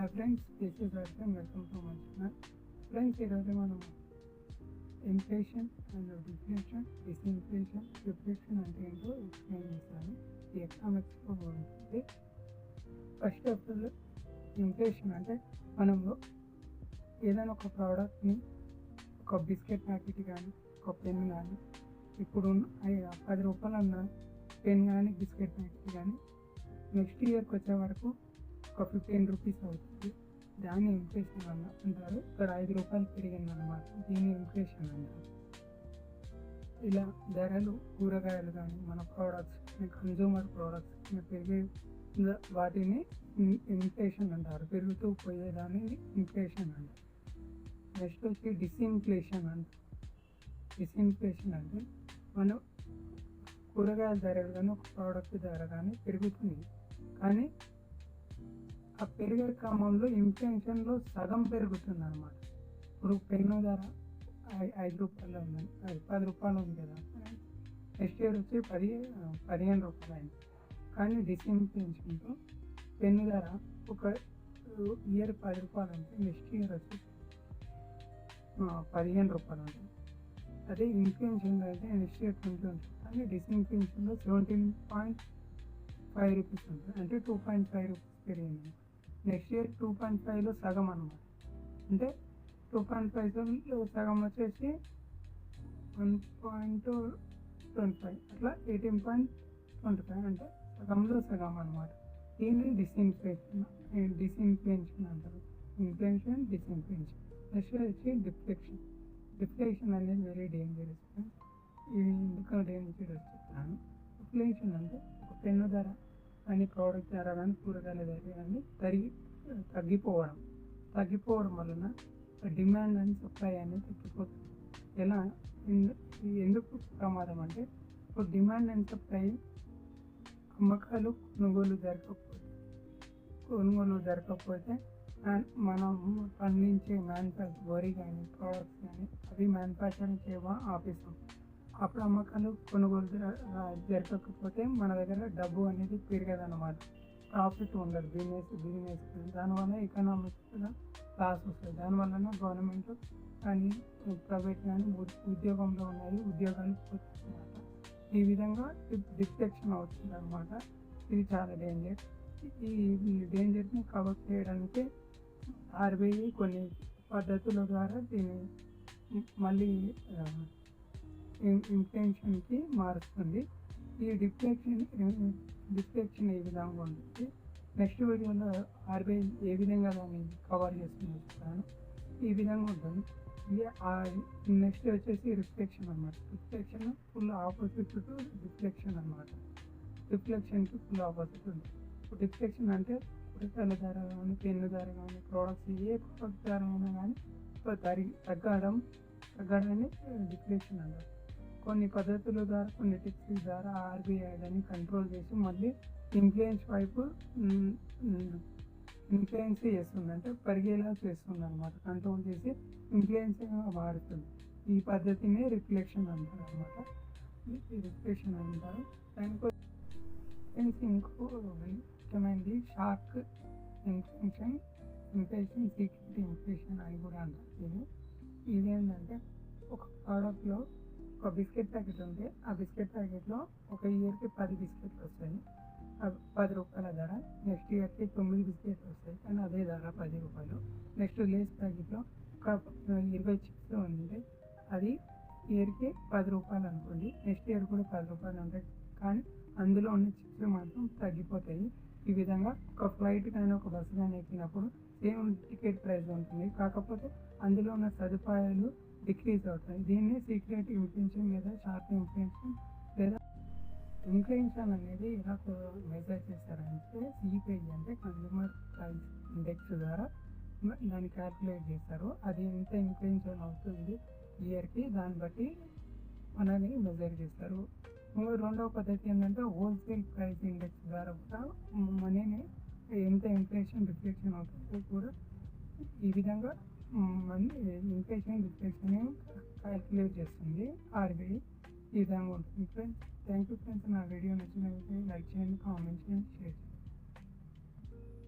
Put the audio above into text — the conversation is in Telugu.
Hi friends, this is welcome to my channel. Friends, ఈరోజు మనం ఇన్ఫ్లేషన్ అండ్ డిఫ్లేషన్, డిస్ఇన్ఫ్లేషన్, డిఫ్లేషన్ అంటే ఏంటో ఎక్స్ప్లెయిన్ చేస్తాను. ఈ ఎకనామిక్స్లో ఉంటుంది. ఫస్ట్ ఆఫ్ ఆల్, ఇన్ఫ్లేషన్ అంటే మనము ఏదైనా ఒక ప్రోడక్ట్ని, ఒక బిస్కెట్ ప్యాకెట్ కానీ, ఒక పెన్ కానీ, ఇప్పుడు 10 రూపాయలు అన్న పెన్ కానీ, బిస్కెట్ ప్యాకెట్ కానీ నెక్స్ట్ ఇయర్కి వచ్చే వరకు ఒక 15 రూపీస్ అవుతుంది. దాన్ని ఇన్ఫ్లేషన్ అంటారు. ఇక్కడ 5 రూపాయలు పెరిగిందన్నమాట, దీన్ని ఇన్ఫ్లేషన్ అంటారు. ఇలా ధరలు, కూరగాయలు కానీ, మన ప్రోడక్ట్స్, కన్జ్యూమర్ ప్రోడక్ట్స్ పెరిగే వాటిని ఇన్ఫ్లేషన్ అంటారు. పెరుగుతూ పోయేదాన్ని ఇన్ఫ్లేషన్ అంటారు. నెక్స్ట్ వచ్చి డిస్ఇన్ఫ్లేషన్ అంటారు. డిస్ఇన్ఫ్లేషన్ అంటే మనం కూరగాయల ధరలు కానీ, ఒక ప్రోడక్ట్ ధర కానీ పెరుగుతుంది, కానీ ఆ పెరిగే క్రమంలో ఇన్ఫ్లేషన్లో సగం పెరుగుతుంది అన్నమాట. ఇప్పుడు పెన్ను ధర 5 రూపాయలు ఉంది, 10 రూపాయలు ఉంది కదా, నెక్స్ట్ ఇయర్ వచ్చి 15 రూపాయలు అయింది. కానీ డిస్ఇన్ఫ్లేషన్తో పెన్ను ధర ఒక ఇయర్ 10 రూపాయలు ఉంటే నెక్స్ట్ ఇయర్ వచ్చి 15 రూపాయలు ఉంటుంది. అదే ఇన్ఫ్లేషన్లో అయితే నెక్స్ట్ ఇయర్ 20 ఉంటుంది. కానీ డిస్ఇన్ఫ్లేషన్లో 17.5 రూపీస్ ఉంటుంది, అంటే 2.5 రూపీస్ పెరిగింది. నెక్స్ట్ ఇయర్ 2.5లో సగం అన్నమాట. అంటే 2.5లో సగం వచ్చేసి 1.25, అట్లా 18.25, అంటే సగంలో సగం అన్నమాట. దీన్ని డిస్ఇన్ఫ్లేషన్ అంటారు. ఇన్ఫ్లేషన్, డిస్ఇన్ఫ్లేషన్. నెక్స్ట్ వచ్చి డిఫ్లేషన్ అనేది వెరీ డేంజరస్. ఇది ఎందుకు డేంజరస్ చెప్తాను. డిఫ్లేషన్ అంటే ఒక పెన్ను ధర కానీ, ప్రోడక్ట్ ధర కానీ, కూరగాయల ధర కానీ తగ్గిపోవడం వలన డిమాండ్ అండ్ సప్లై అనేది తగ్గిపోతుంది. ఎలా, ఎందుకు ప్రమాదం అంటే, ఇప్పుడు డిమాండ్ అండ్ సప్లై, అమ్మకాలు కొనుగోలు జరగకపోతే మనం పండించే వరి కానీ, ప్రోడక్ట్స్ కానీ అవి మ్యానుఫ్యాక్చరింగ్ ఆపేస్తాం. అప్పుడు అమ్మకాలు కొనుగోలు జరగకపోతే మన దగ్గర డబ్బు అనేది పెరగదన్నమాట. ప్రాఫిట్ ఉండదు బిజినెస్. దానివల్ల ఎకనామిక్గా లాస్ వస్తుంది. దానివల్ల గవర్నమెంట్ కానీ, ప్రైవేట్ కానీ ఉద్యోగంలో ఉన్నాయి, ఉద్యోగాలు పోతుందన్నమాట. ఈ విధంగా డిఫ్లెక్షన్ అవుతుంది అన్నమాట. ఇది చాలా డేంజర్. ఈ డేంజర్ని కవర్ చేయడానికి ఆర్బీఐ కొన్ని పద్ధతుల ద్వారా దీన్ని మళ్ళీ ఇన్ఫ్లేషన్కి మారుస్తుంది. ఈ డిఫ్లెక్షన్ ఏ విధంగా ఉంటుంది, నెక్స్ట్ వీడియోలో ఆర్బీఐ ఏ విధంగా దాన్ని కవర్ చేస్తుందో చెప్తాను. ఈ విధంగా ఉంటుంది. నెక్స్ట్ వచ్చేసి రిఫ్లెక్షన్ అన్నమాట. Reflection full opposite to deflection అన్నమాట. రిఫ్లెక్షన్కి ఫుల్ ఆపోజిట్ ఉంటుంది. ఇప్పుడు డిఫ్లెక్షన్ అంటే కూరగాయల ధర కానీ, పెన్ను ధర కానీ, ప్రోడక్ట్స్ ఏ ప్రోడక్ట్ ధర అయినా కానీ తగ్గడాన్ని డిఫ్లెక్షన్ అంటారు. కొన్ని పద్ధతుల ద్వారా, కొన్ని టెక్నిక్స్ ద్వారా ఆర్బీఐ దాన్ని కంట్రోల్ చేసి మళ్ళీ ఇన్ఫ్లుయెన్స్ చేస్తుంది, అంటే పెరిగేలా చేస్తుంది అన్నమాట. కంట్రోల్ చేసి ఇన్ఫ్లుయెన్స్గా మారుతుంది. ఈ పద్ధతిని రిఫ్లెక్షన్ అంటారు అన్నమాట. రిఫ్లెక్షన్ అంటారు. దానికో ఇంకో ముఖ్యమైనది షార్క్ ఇన్ఫ్లేషన్, సీక్రెట్ ఇన్ఫ్లేషన్ అని కూడా అంటారు. ఇదేంటంటే, ఒక ప్రోడక్ట్లో ఒక బిస్కెట్ ప్యాకెట్ ఉంటే ఆ బిస్కెట్ ప్యాకెట్లో ఒక ఇయర్కి 10 బిస్కెట్లు వస్తాయి, 10 రూపాయల ధర. నెక్స్ట్ ఇయర్కి 9 బిస్కెట్లు వస్తాయి, కానీ అదే ధర 10 రూపాయలు. నెక్స్ట్ లేస్ ప్యాకెట్లో ఒక 20 చిప్స్ ఉంది, అది ఇయర్కి 10 రూపాయలు అనుకోండి. నెక్స్ట్ ఇయర్ కూడా 10 రూపాయలు ఉంటాయి, కానీ అందులో ఉన్న చిప్స్ మాత్రం తగ్గిపోతాయి. ఈ విధంగా ఒక ఫ్లైట్ కానీ, ఒక బస్సు కానీ ఎక్కినప్పుడు సేమ్ టికెట్ ప్రైస్ ఉంటుంది, కాకపోతే అందులో ఉన్న సదుపాయాలు డిక్రీజ్ అవుతాయి. దీన్ని సీక్రెట్ ఇన్ఫ్లేషన్ లేదా షార్ప్ ఇన్ఫ్లేషన్ లేదా ఇన్ఫ్లేషన్ అనేది ఎలా మెజర్ చేస్తారంటే, సిపిఐ అంటే కన్జ్యూమర్ ప్రైస్ ఇండెక్స్ ద్వారా దాన్ని క్యాల్కులేట్ చేస్తారు. అది ఎంత ఇన్ఫ్లేషన్ అవుతుంది ఇయర్కి, దాన్ని బట్టి మనల్ని మెజర్ చేస్తారు. రెండవ పద్ధతి ఏంటంటే హోల్సేల్ ప్రైస్ ఇండెక్స్ ద్వారా కూడా మనీని ఎంత ఇన్ఫ్లేషన్ రిఫ్లెక్షన్ అవుతుందో కూడా ఈ విధంగా ఇన్ఫ్లేషన్ రిఫ్లెక్షన్ క్యాల్కులేట్ చేస్తుంది ఆర్బీఐ. ఈ విధంగా ఉంటుంది ఫ్రెండ్స్. Thank you friends. నా వీడియో నచ్చినట్లయితే లైక్ చేయండి, కామెంట్ చేయండి, షేర్ చేయండి.